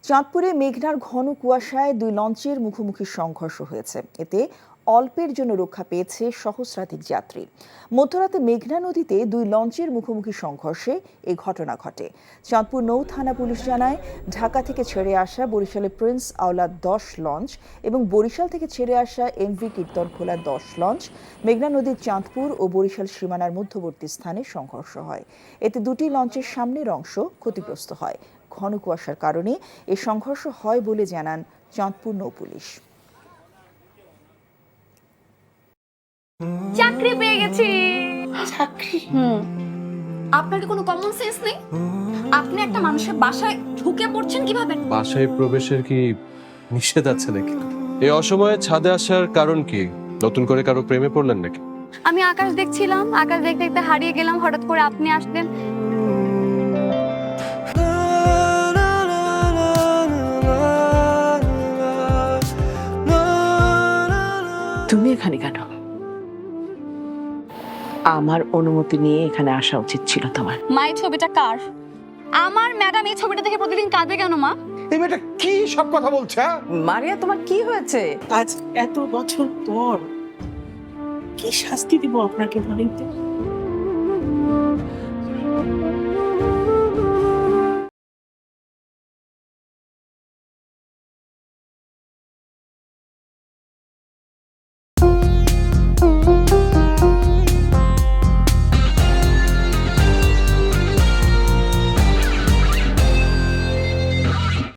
চাঁদপুরে মেঘনার ঘন কুয়াশায় দুই লঞ্চের মুখোমুখি সংঘর্ষ হয়েছে। এতে অল্পের জন্য রক্ষা পেয়েছে সহস্রাধিক যাত্রী। মধ্যরাতে মেঘনা নদীতে দুই লঞ্চের মুখোমুখি সংঘর্ষে এই ঘটনা ঘটে। চাঁদপুর নৌ থানা পুলিশ জানায়, ঢাকা থেকে ছেড়ে আসা বরিশালের প্রিন্স আওলাদ 10 লঞ্চ এবং বরিশাল থেকে ছেড়ে আসা এমভি কীর্তনখোলা 10 লঞ্চ মেঘনা নদীর চাঁদপুর ও বরিশাল সীমানার মধ্যবর্তী স্থানে সংঘর্ষ হয়। এতে দুটি লঞ্চের সামনের অংশ ক্ষতিগ্রস্ত হয়। ঘন কুয়াশার কারণে এই সংঘর্ষ হয় বলে জানান চাঁদপুর নৌ পুলিশ। চাকরি পেয়ে গেছি। চাকরি? আপনার কি কোনো কমন সেন্স নেই? আপনি একটা মানুষের বাসায় ঢুকে পড়ছেন কিভাবে? বাসায় প্রবেশের কি নিষেধ আছে নাকি? এই অসময়ে ছাদে আসার কারণ কি? নতুন করে কারো প্রেমে পড়লেন নাকি? আমি আকাশ দেখছিলাম, আকাশ দেখতে দেখতে হারিয়ে গেলাম, হঠাৎ করে আপনি আসলেন। তুমি এখানে কেন? আমার অনুমতি নিয়ে এখানে আসা উচিত ছিল তোমার। মা, এই ছবিটা কার? আমার ম্যাডাম এই ছবিটা দেখে প্রতিদিন কাঁদে কেন মা? এই মেয়েটা কি সব কথা বলছে? মারিয়া, তোমার কি হয়েছে? আজ এত বছর পর কি শাস্তি দিব আপনাকে বলেন তো?